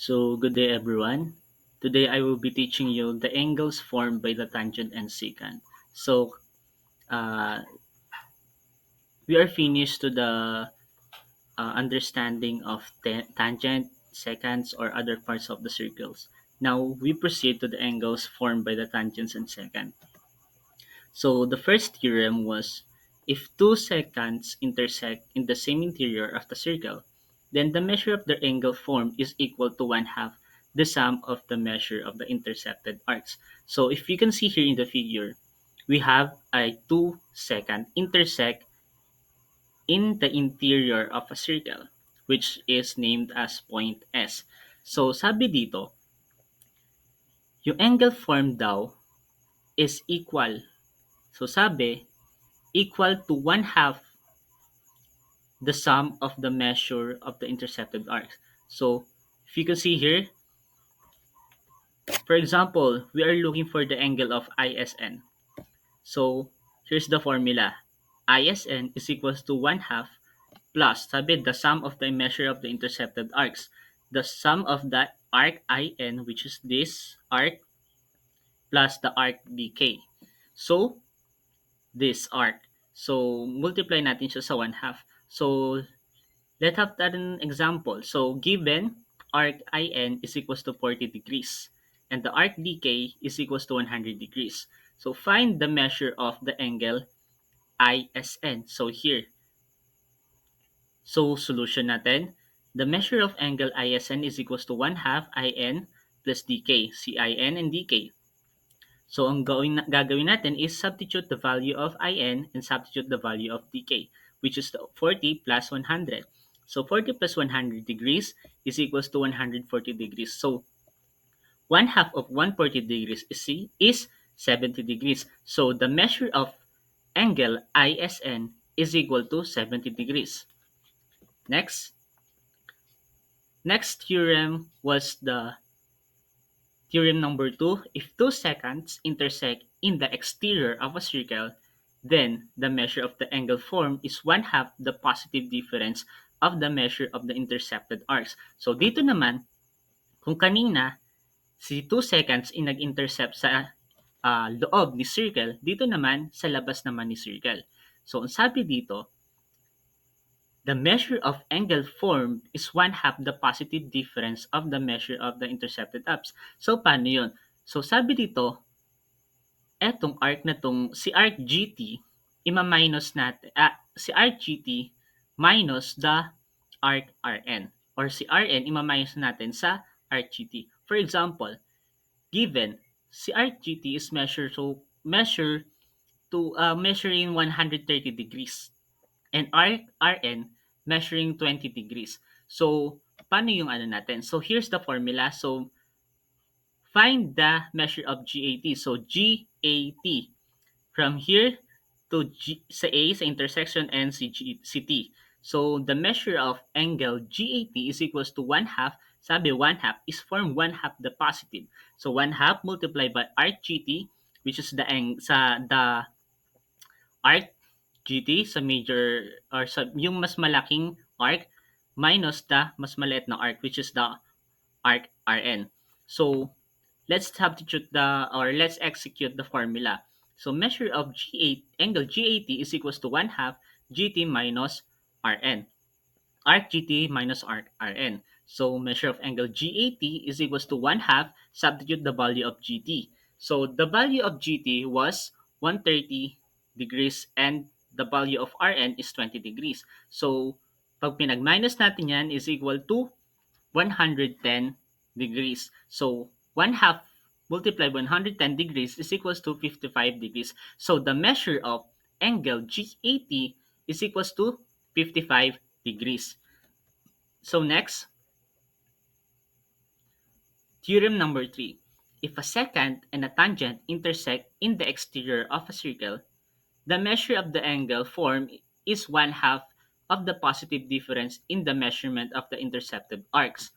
So, good day everyone. Today I will be teaching you the angles formed by the tangent and secant. So, uh, we are finished to the understanding of tangent, secants, or other parts of the circles. Now, we proceed to the angles formed by the tangents and secant. So, the first theorem was if two secants intersect in the same interior of the circle, then the measure of their angle formed is equal to one half the sum of the measure of the intersected arcs. So, if you can see here in the figure, we have a two secant intersect in the interior of a circle, which is named as point S. So, sabi dito, yung angle formed daw is equal. So, sabi, equal to one half the sum of the measure of the intercepted arcs. So, if you can see here, for example, we are looking for the angle of ISN. So, here's the formula. ISN is equals to one half plus, sabi, the sum of the measure of the intercepted arcs. The sum of the arc IN, which is this arc, plus the arc DK. So, this arc. So, multiply natin siya sa one half. So, let's have an example. So, given arc IN is equals to 40 degrees and the arc DK is equals to 100 degrees. So, find the measure of the angle ISN. So, here. So, solution natin. The measure of angle ISN is equals to 1 half IN plus DK. CIN and DK. So, ang gagawin natin is substitute the value of IN and substitute the value of DK, which is 40 plus 100. So, 40 plus 100 degrees is equals to 140 degrees. So, one half of 140 degrees is 70 degrees. So, the measure of angle ISN is equal to 70 degrees. Next. Next theorem was the theorem number 2, if two seconds intersect in the exterior of a circle, then the measure of the angle formed is one half the positive difference of the measure of the intercepted arcs. So dito naman, kung kanina si 2 seconds in nag-intercept sa loob ni circle, dito naman sa labas naman ni circle. So ang sabi dito, the measure of angle formed is one half the positive difference of the measure of the intercepted ups. So, paano yun? So, sabi dito, etong arc na tong si arc GT, ima-minus natin, si arc GT minus the arc RN. Or si RN, ima-minus natin sa arc GT. For example, given si arc GT is measuring 130 degrees and RN measuring 20 degrees. So, paano yung ano natin? So, here's the formula. So, find the measure of GAT. So, GAT from here to sa A, sa intersection, and si T. So, the measure of angle GAT is equals to 1 half. Sabi, 1 half is form 1 half the positive. So, 1 half multiplied by arc GT, which is the arc GT sa major or sa yung mas malaking arc minus the mas maliit na arc, which is the arc RN. So, let's execute the formula. So, measure of angle GAT is equals to 1 half GT minus RN. Arc GT minus arc RN. So, measure of angle GAT is equals to 1 half, substitute the value of GT. So, the value of GT was 130 degrees and the value of RN is 20 degrees. So, pag pinag-minus natin yan is equal to 110 degrees. So, 1 half multiplied by 110 degrees is equals to 55 degrees. So, the measure of angle GAT is equals to 55 degrees. So, next, theorem number 3. If a secant and a tangent intersect in the exterior of a circle, the measure of the angle formed is one half of the positive difference in the measurement of the intercepted arcs.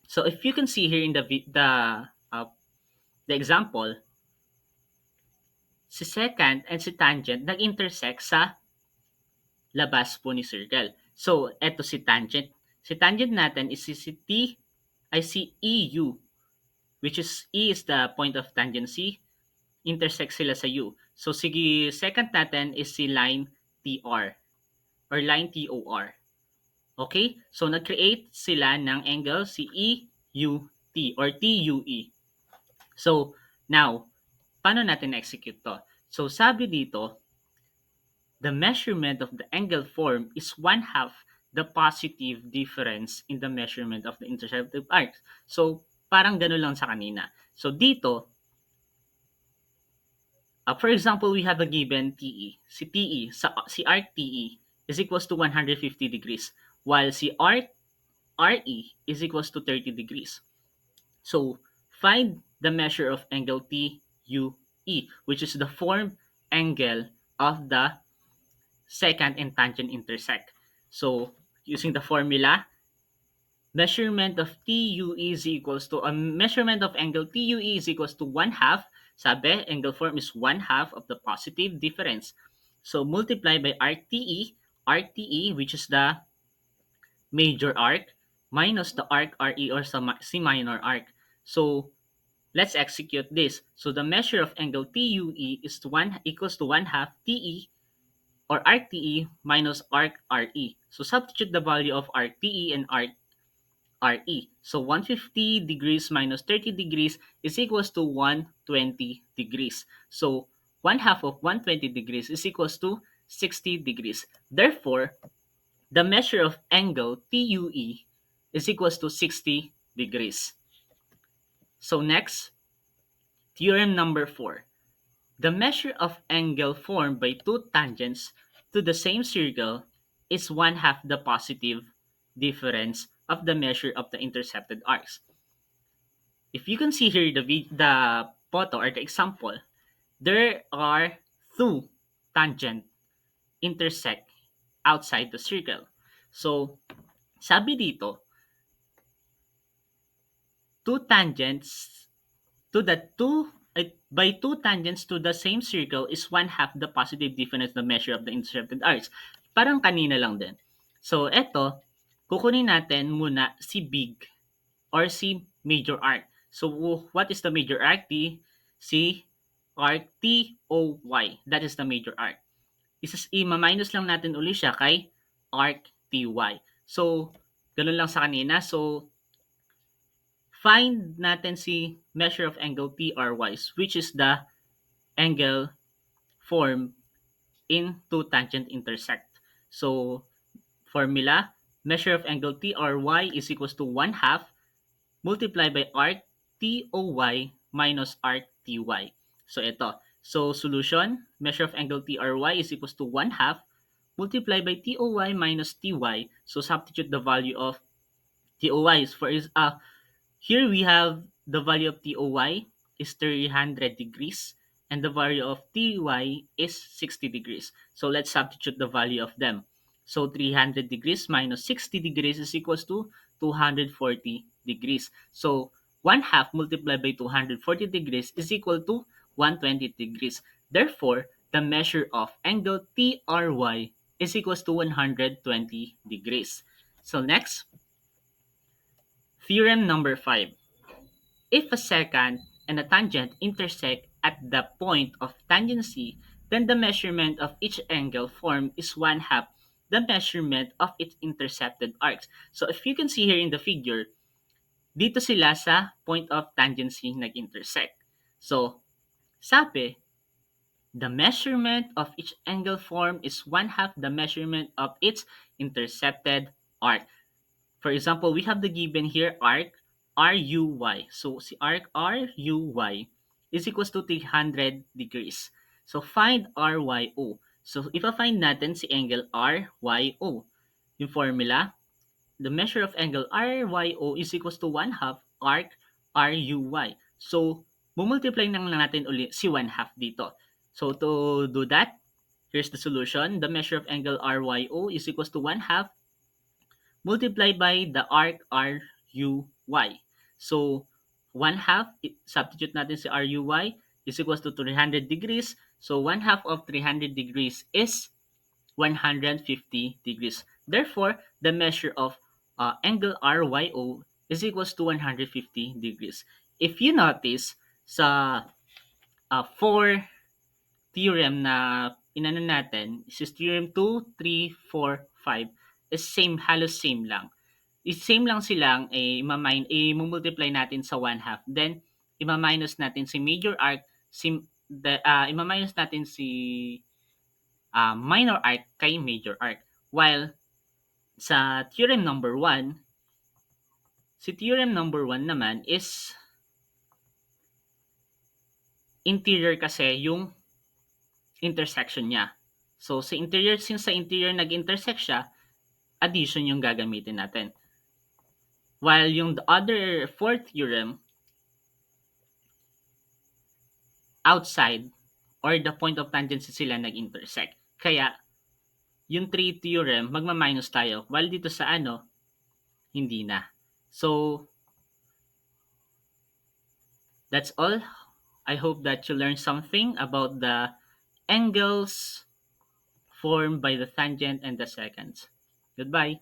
So if you can see here in the example, si secant and si tangent nag-intersect sa labas po ni circle. So eto si tangent. Si tangent natin is si T I see EU, which is E is the point of tangency, intersect sila sa U. So sige, second natin is si line TR or line TOR. Okay? So nag-create sila ng angle si EUT or TUE. So now, paano natin execute to? So sabi dito, the measurement of the angle formed is one half the positive difference in the measurement of the interceptive arc. So parang gano'n lang sa kanina. So dito, for example, we have a given TE. Si arc TE is equals to 150 degrees, while si arc RE is equals to 30 degrees. So find the measure of angle TUE, which is the formed angle of the secant and tangent intersect. So using the formula, measurement of TUE is equals to a measurement of angle TUE is equals to one half. Sabi, angle form is one half of the positive difference. So multiply by RTE, which is the major arc, minus the arc RE or C minor arc. So let's execute this. So the measure of angle TUE is one equals to one half TE or RTE minus arc RE. So substitute the value of RTE and arc RE. So 150 degrees minus 30 degrees is equals to 120 degrees. So one half of 120 degrees is equals to 60 degrees. Therefore, the measure of angle TUE is equals to 60 degrees. So next, theorem number 4. The measure of angle formed by two tangents to the same circle is one half the positive difference of the measure of the intercepted arcs. If you can see here the photo or the example, there are two tangent intersect outside the circle. So, sabi dito, two tangents to the two by two tangents to the same circle is one half the positive difference the measure of the intercepted arcs. Parang kanina lang din. So, eto, kukunin natin muna si big or si major arc. So, what is the major arc? Si arc TOY. That is the major arc. I-minus lang natin uli siya kay arc TY. So, ganun lang sa kanina. So, find natin si measure of angle TRY, which is the angle formed in two tangent intersect. So, formula, measure of angle TRY is equals to one half multiplied by arc TOY minus arc TY. So, ito. So, solution, measure of angle TRY is equals to one half multiplied by TOY minus TY. So, substitute the value of TOY is for here we have the value of TOY is 300 degrees and the value of TY is 60 degrees. So let's substitute the value of them. So 300 degrees minus 60 degrees is equals to 240 degrees. So 1 half multiplied by 240 degrees is equal to 120 degrees. Therefore, the measure of angle TRY is equals to 120 degrees. So next, theorem number 5. If a secant and a tangent intersect at the point of tangency, then the measurement of each angle formed is one half the measurement of its intercepted arcs. So if you can see here in the figure, dito sila sa point of tangency nag-intersect. So, sabi, the measurement of each angle formed is one half the measurement of its intercepted arc. For example, we have the given here arc RUY. So, si arc RUY is equals to 300 degrees. So, find RYO. So, ipa-find natin si angle RYO. Yung formula, the measure of angle RYO is equals to 1 half arc RUY. So, bumultiply lang natin ulit si 1 half dito. So, to do that, here's the solution. The measure of angle RYO is equals to 1 half multiplied by the arc RUY. So, 1 half, substitute natin si RUY is equals to 300 degrees. So, 1 half of 300 degrees is 150 degrees. Therefore, the measure of angle RYO is equals to 150 degrees. If you notice, sa 4 theorem na inano natin, is theorem 2, 3, 4, 5, is same, halos same lang. Is same lang silang i-multiply natin sa 1 half. Then, i-minus natin si major arc, i-minus natin si minor arc kay major arc. While sa theorem number 1, si theorem number 1 naman is interior kasi yung intersection niya. So, since sa interior nag-intersect siya, addition yung gagamitin natin. While yung the other fourth theorem, outside or the point of tangency sila nag-intersect. Kaya, yung 3 theorem, magma-minus tayo. While dito sa hindi na. So, that's all. I hope that you learned something about the angles formed by the tangent and the secant. Goodbye.